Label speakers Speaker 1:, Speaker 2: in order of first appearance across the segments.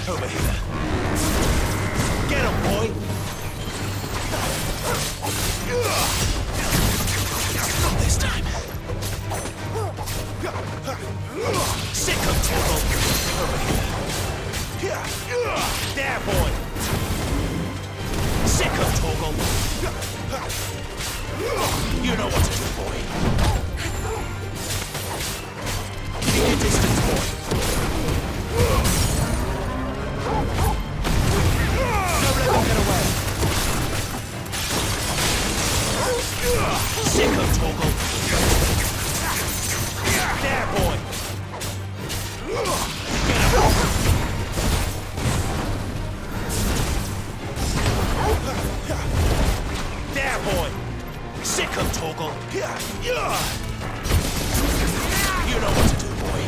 Speaker 1: Over here. Get him, boy! Not this time. Sick of Toggle! Over here. There, boy! Sick of Toggle! You know what to do, boy. Keep your distance, boy. Don't let them get away. Sick of Toggle. There, boy. Get up. There, boy. Sick of Toggle. You know what to do, boy.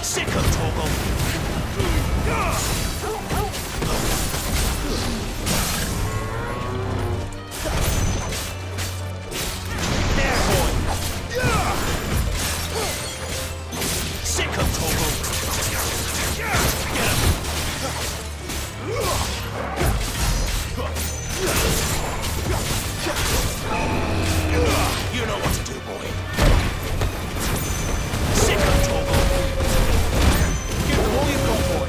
Speaker 1: Sick of Toggle. There, boy. Sick of Toggle. Get him. You know what to do, boy. Sick of Toggle. Give them all you've got, boy.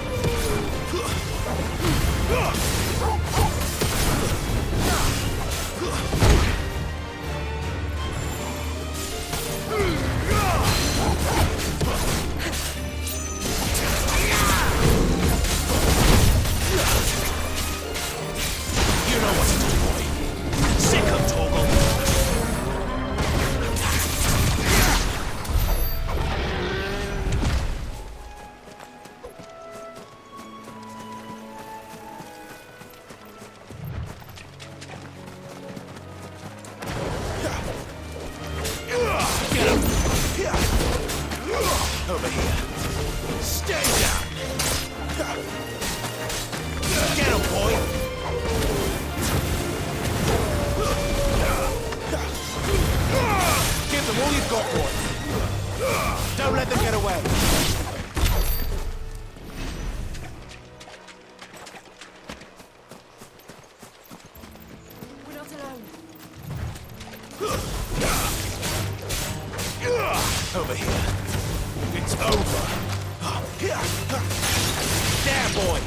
Speaker 1: You know what to do, boy. Sick of Toggle. Get him! Over here. Stay down! Get him, boy! Give them all you've got, boy. Don't let them get away.
Speaker 2: We're not alone.
Speaker 1: Over here. It's over. There, boy.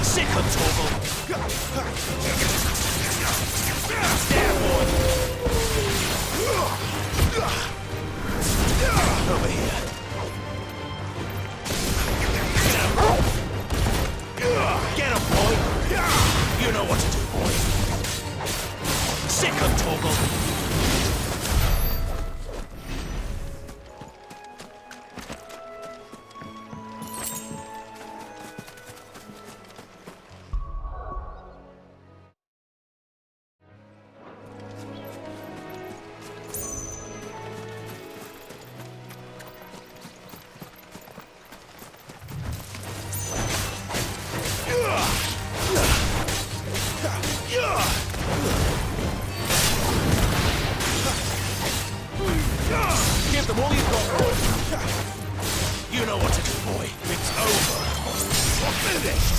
Speaker 1: Sick of Toggle. There, boy. Over here. Get him, boy. You know what to do, boy. Sick of Toggle. Give them all you've got, boy. You know what to do, boy. It's over. We're finished.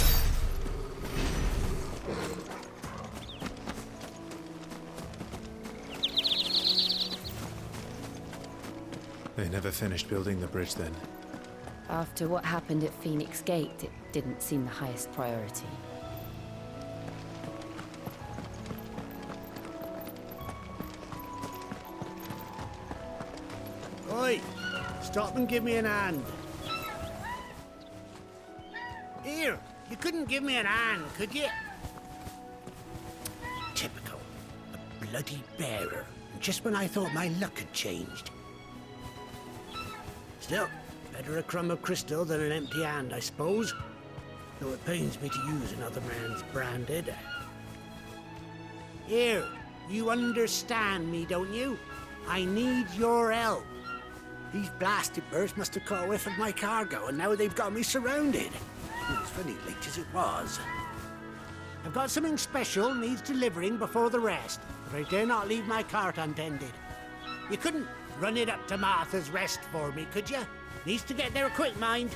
Speaker 3: They never finished building the bridge then.
Speaker 2: After what happened at Phoenix Gate, it didn't seem the highest priority.
Speaker 4: Oi! Stop and give me an hand. Here, you couldn't give me an hand, could you? Typical. A bloody bearer. Just when I thought my luck had changed. Still, better a crumb of crystal than an empty hand, I suppose. Though it pains me to use another man's branded. Here, you understand me, don't you? I need your help. These blasted birds must have caught a whiff of my cargo, and now they've got me surrounded. It was funny late as it was. I've got something special needs delivering before the rest, but I dare not leave my cart untended. You couldn't run it up to Martha's Rest for me, could you? Needs to get there quick, mind.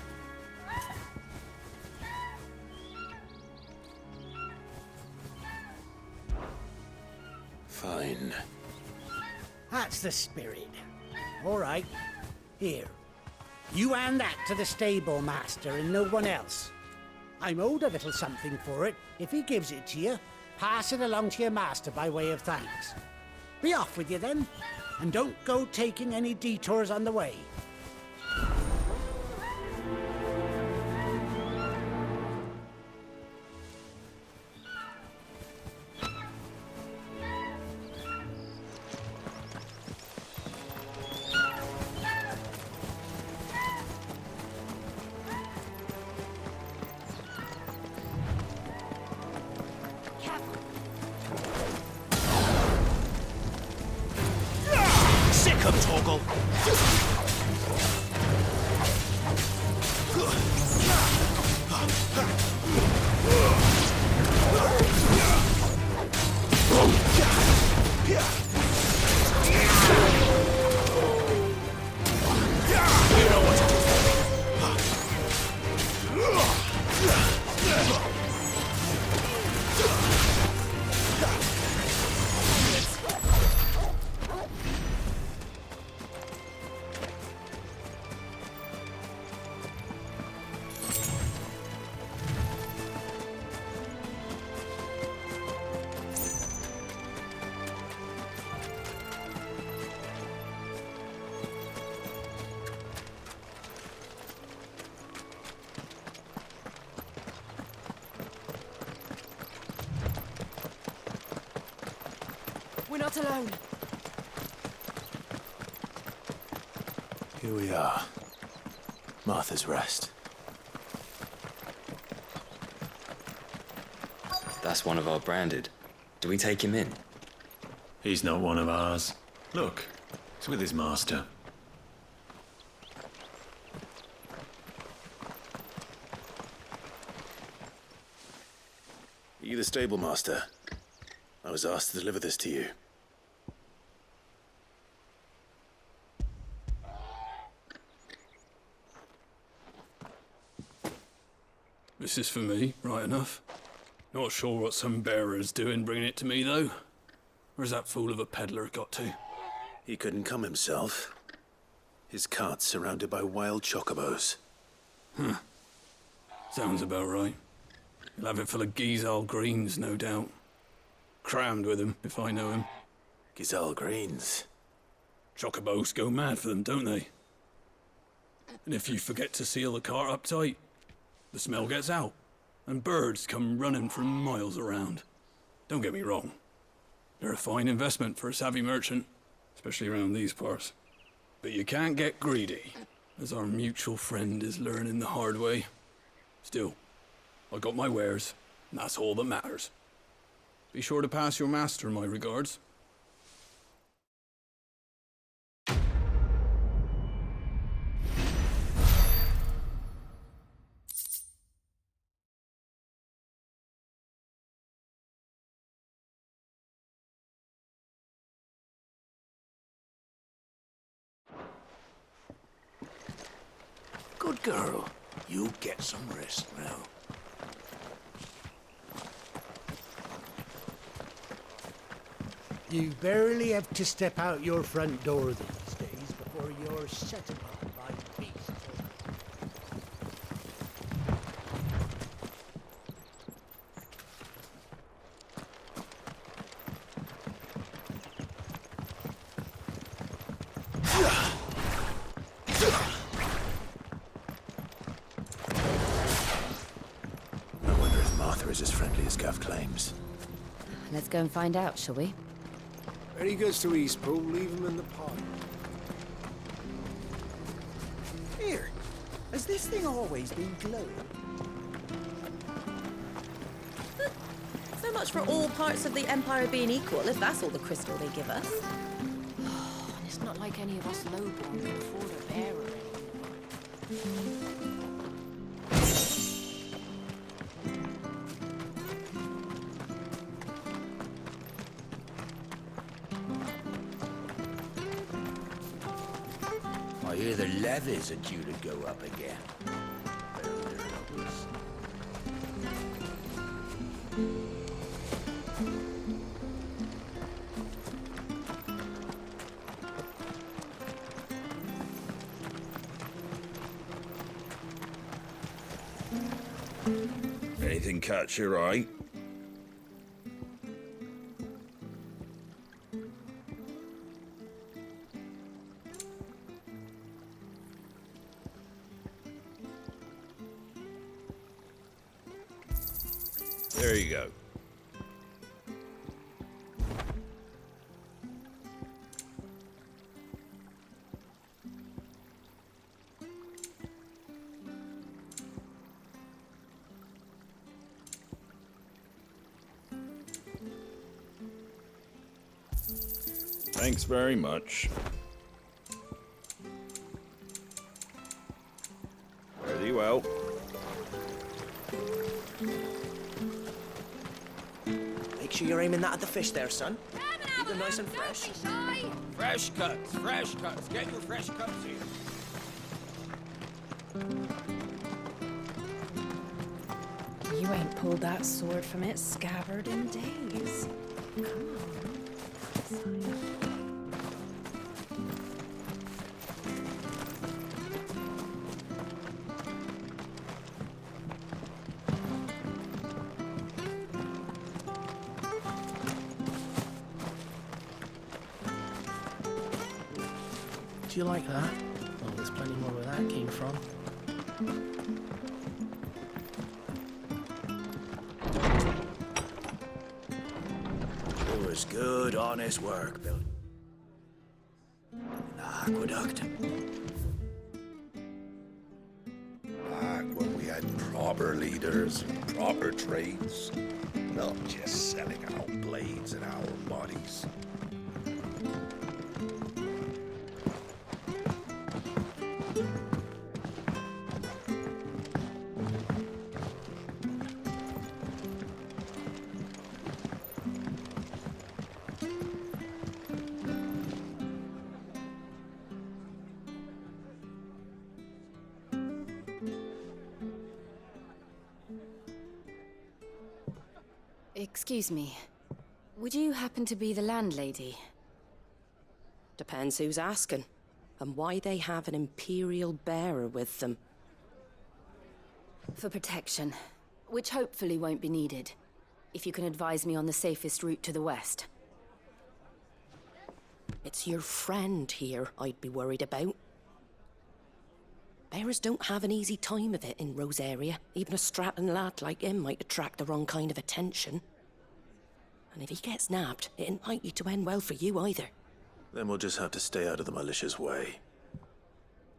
Speaker 1: Fine.
Speaker 4: That's the spirit. All right. Here. You hand that to the stable master and no one else. I'm owed a little something for it. If he gives it to you, pass it along to your master by way of thanks. Be off with you then, and don't go taking any detours on the way.
Speaker 1: Sick of Torgal! You know what to do.
Speaker 2: We're not alone.
Speaker 1: Here we are. Martha's Rest.
Speaker 5: That's one of our branded. Do we take him in?
Speaker 3: He's not one of ours. Look, he's with his master.
Speaker 1: Are you the stable master? I was asked to deliver this to you.
Speaker 6: This is for me, right enough. Not sure what some bearer's doing bringing it to me, though. Where's that fool of a peddler got to?
Speaker 1: He couldn't come himself. His cart's surrounded by wild chocobos.
Speaker 6: Sounds about right. He'll have it full of Gizal greens, no doubt. Crammed with him, if I know him.
Speaker 1: Gizal greens.
Speaker 6: Chocobos go mad for them, don't they? And if you forget to seal the cart up tight, the smell gets out, and birds come running from miles around. Don't get me wrong. They're a fine investment for a savvy merchant, especially around these parts. But you can't get greedy, as our mutual friend is learning the hard way. Still, I got my wares, and that's all that matters. Be sure to pass your master my regards.
Speaker 1: Good girl. You get some rest now.
Speaker 4: You barely have to step out your front door these days before you're set upon by beasts.
Speaker 1: I wonder if Martha is as friendly as Gav claims.
Speaker 2: Let's go and find out, shall we?
Speaker 7: When he goes to Eastpool, leave him in the pod.
Speaker 8: Here, has this thing always been glowing?
Speaker 9: So much for all parts of the Empire being equal, if that's all the crystal they give us.
Speaker 2: And it's not like any of us lowborn can afford a bearer anymore.
Speaker 4: hear the levies are due to go up again. Builders.
Speaker 1: Anything catch your eye? There you go. Thanks very much. Very well.
Speaker 8: Make sure you're aiming that at the fish there, son. Keep them nice and fresh.
Speaker 1: Fresh cuts, fresh cuts. Get your fresh cuts here.
Speaker 2: You ain't pulled that sword from its scabbard in days. Come on.
Speaker 10: Do you like that? Well, there's plenty more where that came from.
Speaker 4: It was good, honest work, Bill. The aqueduct.
Speaker 1: Back when we had proper leaders and proper trades. Not just selling out blades and our bodies.
Speaker 2: Excuse me. Would you happen to be the landlady?
Speaker 9: Depends who's asking, and why they have an Imperial bearer with them.
Speaker 2: For protection, which hopefully won't be needed. If you can advise me on the safest route to the west.
Speaker 9: It's your friend here I'd be worried about. Bearers don't have an easy time of it in Rosaria. Even a strapping lad like him might attract the wrong kind of attention. And if he gets nabbed, it ain't likely to end well for you either.
Speaker 3: Then we'll just have to stay out of the malicious way.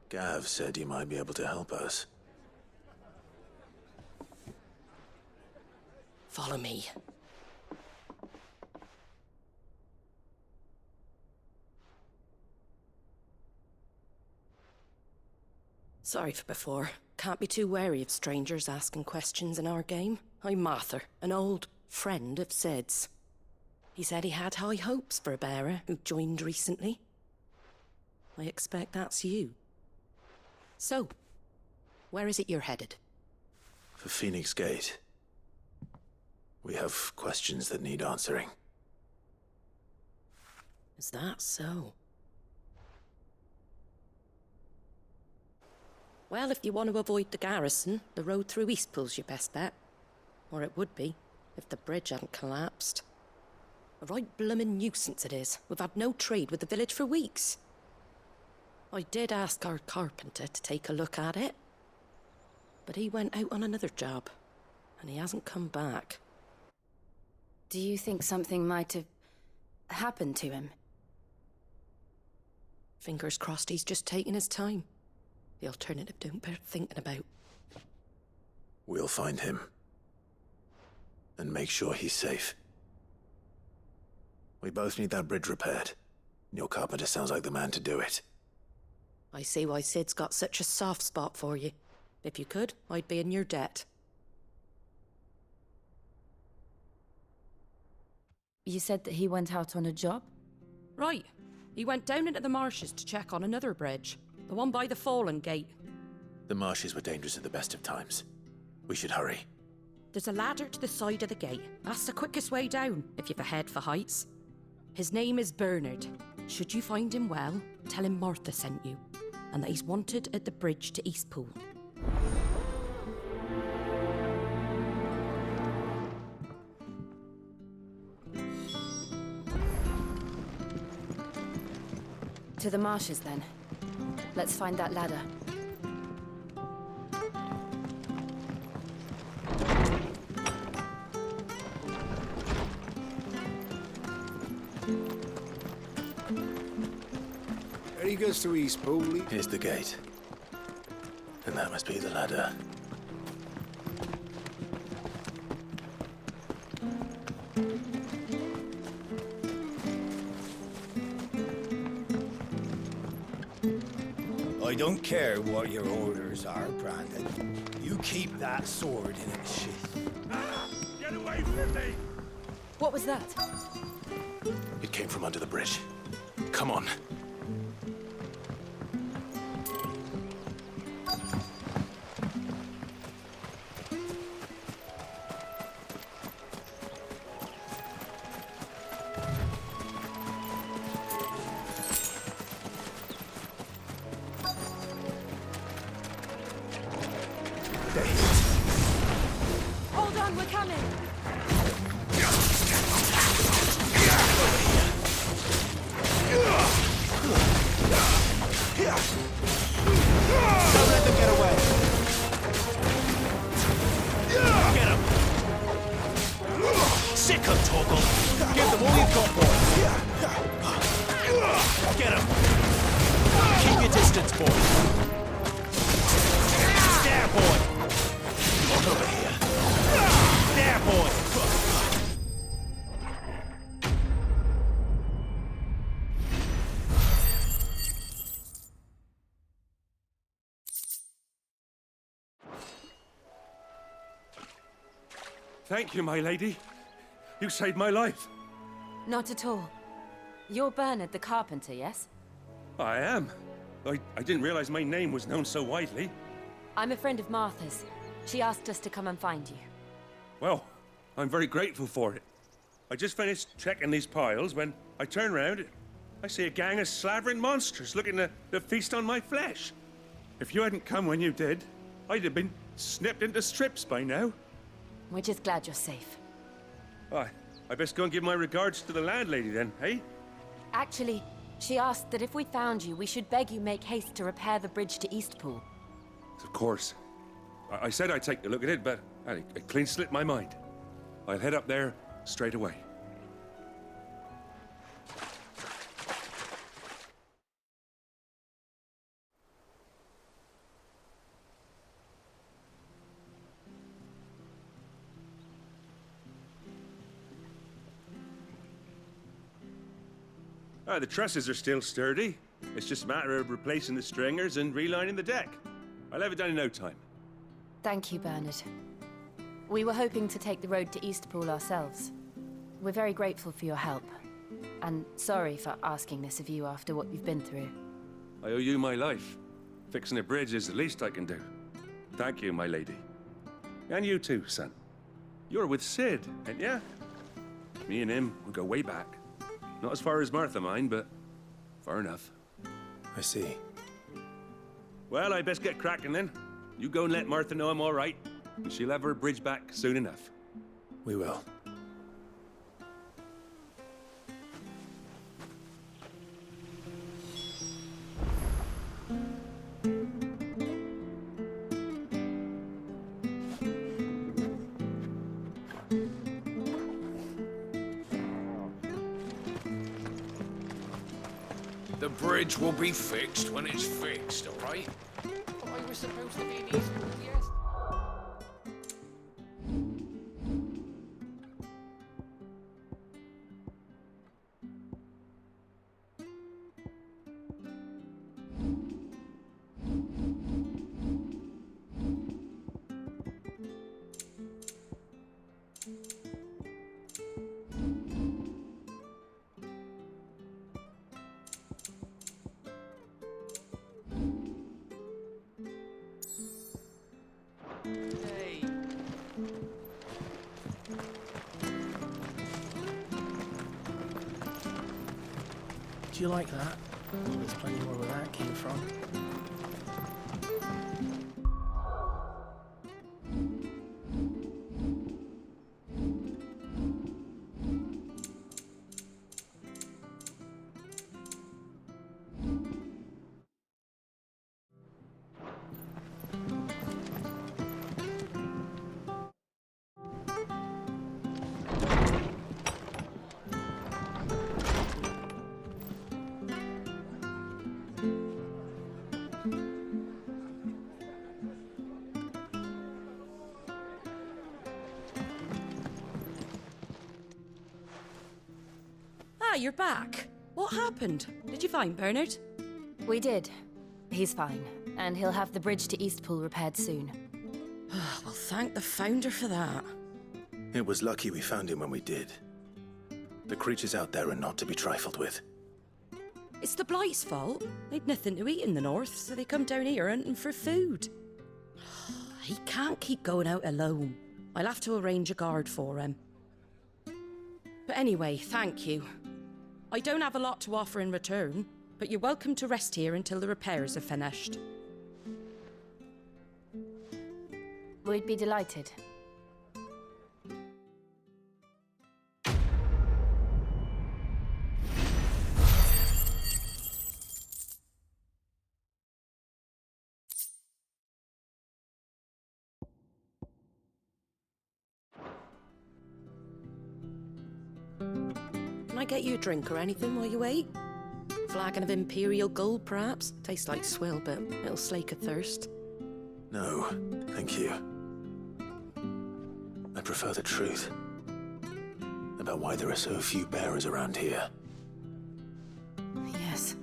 Speaker 3: Gav said you might be able to help us.
Speaker 9: Follow me. Sorry for before. Can't be too wary of strangers asking questions in our game. I'm Martha, an old friend of Sid's. He said he had high hopes for a bearer who joined recently. I expect that's you. So, where is it you're headed?
Speaker 3: For Phoenix Gate. We have questions that need answering.
Speaker 9: Is that so? Well, if you want to avoid the garrison, the road through Eastpool's your best bet. Or it would be, if the bridge hadn't collapsed. A right bloomin' nuisance it is. We've had no trade with the village for weeks. I did ask our carpenter to take a look at it. But he went out on another job, and he hasn't come back.
Speaker 2: Do you think something might have happened to him?
Speaker 9: Fingers crossed he's just taking his time. The alternative don't bear thinking about.
Speaker 3: We'll find him. And make sure he's safe. We both need that bridge repaired. Your carpenter sounds like the man to do it.
Speaker 9: I see why Sid's got such a soft spot for you. If you could, I'd be in your debt.
Speaker 2: You said that he went out on a job?
Speaker 9: Right. He went down into the marshes to check on another bridge. The one by the Fallen Gate.
Speaker 3: The marshes were dangerous at the best of times. We should hurry.
Speaker 9: There's a ladder to the side of the gate. That's the quickest way down, if you've a head for heights. His name is Bernard. Should you find him well, tell him Martha sent you, and that he's wanted at the bridge to Eastpool.
Speaker 2: To the marshes, then. Let's find that ladder.
Speaker 7: There he goes to Eastpool.
Speaker 3: Here's the gate. And that must be the ladder.
Speaker 1: I don't care what your orders are, Brandon. You keep that sword in its sheath.
Speaker 6: Get away from me!
Speaker 2: What was that?
Speaker 3: It came from under the bridge. Come on.
Speaker 2: Hold on, we're coming!
Speaker 1: Don't let them get away. Get him. Sick of Torgal. Give them all you've got, boy. Get him. Keep your distance, boy. There, boy. Look over here. There, boy.
Speaker 6: Thank you, my lady. You saved my life.
Speaker 2: Not at all. You're Bernard the carpenter, yes?
Speaker 6: I am. I didn't realize my name was known so widely.
Speaker 2: I'm a friend of Martha's. She asked us to come and find you.
Speaker 6: Well, I'm very grateful for it. I just finished checking these piles when I turn around. I see a gang of slavering monsters looking to feast on my flesh. If you hadn't come when you did, I'd have been snipped into strips by now.
Speaker 2: We're just glad you're safe.
Speaker 6: I best go and give my regards to the landlady then, eh?
Speaker 2: Actually, she asked that if we found you, we should beg you make haste to repair the bridge to Eastpool.
Speaker 6: Of course. I said I'd take a look at it, but it clean slipped my mind. I'll head up there straight away. The trusses are still sturdy. It's just a matter of replacing the stringers and relining the deck. I'll have it done in no time.
Speaker 2: Thank you, Bernard. We were hoping to take the road to Eastpool ourselves. We're very grateful for your help. And sorry for asking this of you after what you've been through.
Speaker 6: I owe you my life. Fixing a bridge is the least I can do. Thank you, my lady. And you too, son. You're with Sid, ain't ya? Me and him, we go way back. Not as far as Martha, mind, but far enough.
Speaker 3: I see.
Speaker 6: Well, I best get cracking then. You go and let Martha know I'm all right, and she'll have her bridge back soon enough.
Speaker 3: We will.
Speaker 11: The bridge will be fixed when it's fixed, all right? But I was supposed to be in Eastpool yesterday.
Speaker 10: Do you like that? Well, there's plenty more where that came from.
Speaker 9: Ah, you're back. What happened? Did you find Bernard?
Speaker 2: We did. He's fine, and he'll have the bridge to Eastpool repaired soon.
Speaker 9: Well, thank the Founder for that.
Speaker 3: It was lucky we found him when we did. The creatures out there are not to be trifled with.
Speaker 9: It's the Blight's fault. They'd nothing to eat in the north, so they come down here hunting for food. He can't keep going out alone. I'll have to arrange a guard for him. But anyway, thank you. I don't have a lot to offer in return, but you're welcome to rest here until the repairs are finished.
Speaker 2: We'd be delighted.
Speaker 9: Can I get you a drink or anything while you wait? Flagon of Imperial Gold, perhaps? Tastes like swill, but it'll slake a thirst.
Speaker 3: No, thank you. I prefer the truth. About why there are so few bearers around here.
Speaker 2: Yes.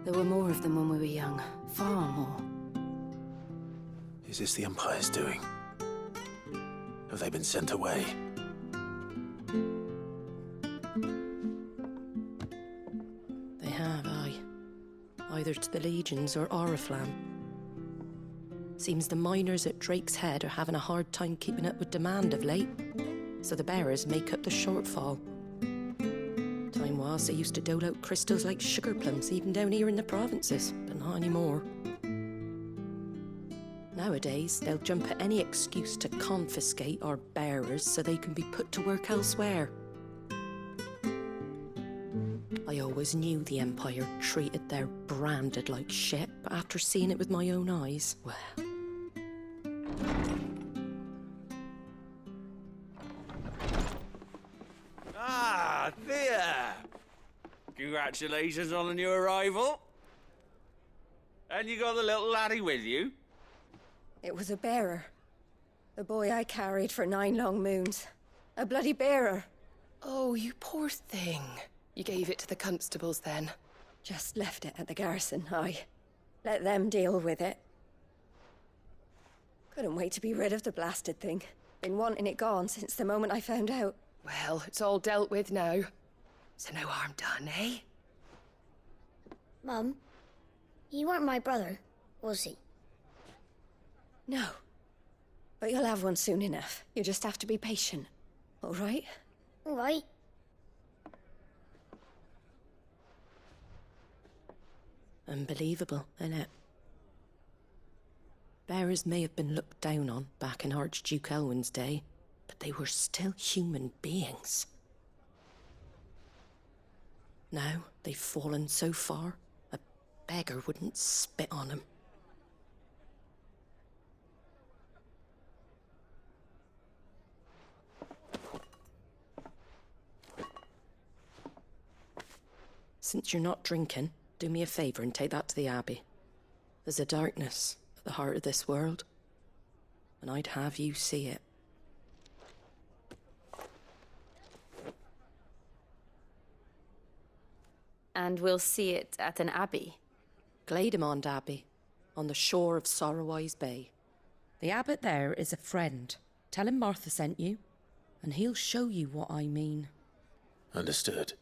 Speaker 2: There were more of them when we were young. Far more.
Speaker 3: Is this the Empire's doing? Have they been sent away?
Speaker 9: They have, aye. Either to the Legions or Oriflamme. Seems the miners at Drake's Head are having a hard time keeping up with demand of late, so the bearers make up the shortfall. Time was they used to dole out crystals like sugar plums even down here in the provinces, but not anymore. Nowadays, they'll jump at any excuse to confiscate our bearers so they can be put to work elsewhere. I always knew the Empire treated their branded like shit, but after seeing it with my own eyes, well...
Speaker 12: Ah, there! Congratulations on the new arrival. And you got the little laddie with you?
Speaker 13: It was a bearer. The boy I carried for 9 long moons. A bloody bearer.
Speaker 14: Oh, you poor thing. You gave it to the constables then?
Speaker 13: Just left it at the garrison, aye. Let them deal with it. Couldn't wait to be rid of the blasted thing. Been wanting it gone since the moment I found out.
Speaker 14: Well, it's all dealt with now. So no harm done, eh?
Speaker 15: Mum, you weren't my brother, was he?
Speaker 13: No. But you'll have one soon enough. You just have to be patient. All right?
Speaker 15: All right.
Speaker 9: Unbelievable, innit? Bearers may have been looked down on back in Archduke Elwin's day, but they were still human beings. Now they've fallen so far, a beggar wouldn't spit on them. Since you're not drinking, do me a favour and take that to the Abbey. There's a darkness at the heart of this world, and I'd have you see it.
Speaker 2: And we'll see it at an abbey?
Speaker 9: Glademond Abbey, on the shore of Sorrowwise Bay. The abbot there is a friend. Tell him Martha sent you, and he'll show you what I mean.
Speaker 3: Understood.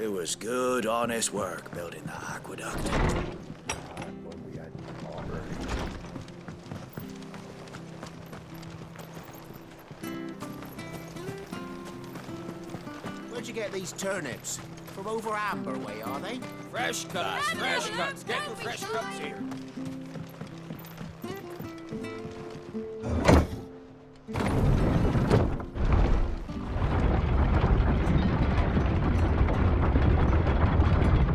Speaker 8: It was good, honest work building that aqueduct.
Speaker 4: get these turnips? From over Amber way, are they?
Speaker 12: Fresh cuts, fresh cuts. Get your fresh cuts here.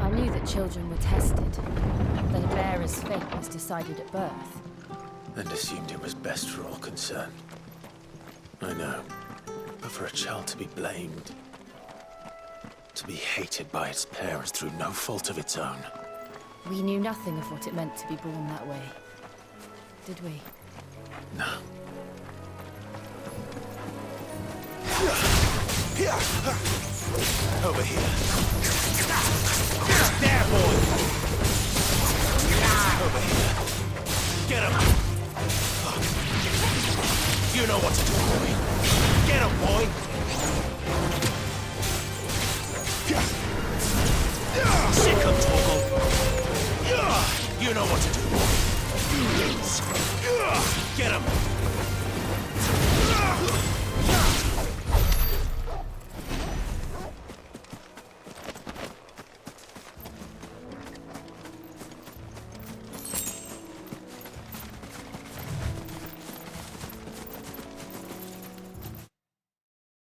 Speaker 2: I knew that children were tested, that a bearer's fate was decided at birth.
Speaker 3: And assumed it was best for all concerned. I know. But for a child to be blamed, to be hated by its parents through no fault of its own.
Speaker 2: We knew nothing of what it meant to be born that way, did we?
Speaker 3: No.
Speaker 1: Over here. There, boy! Over here. Get him! Fuck. You know what to do, boy. Get him, boy! Sick him, Toggle! You know what to do, boy. Get him!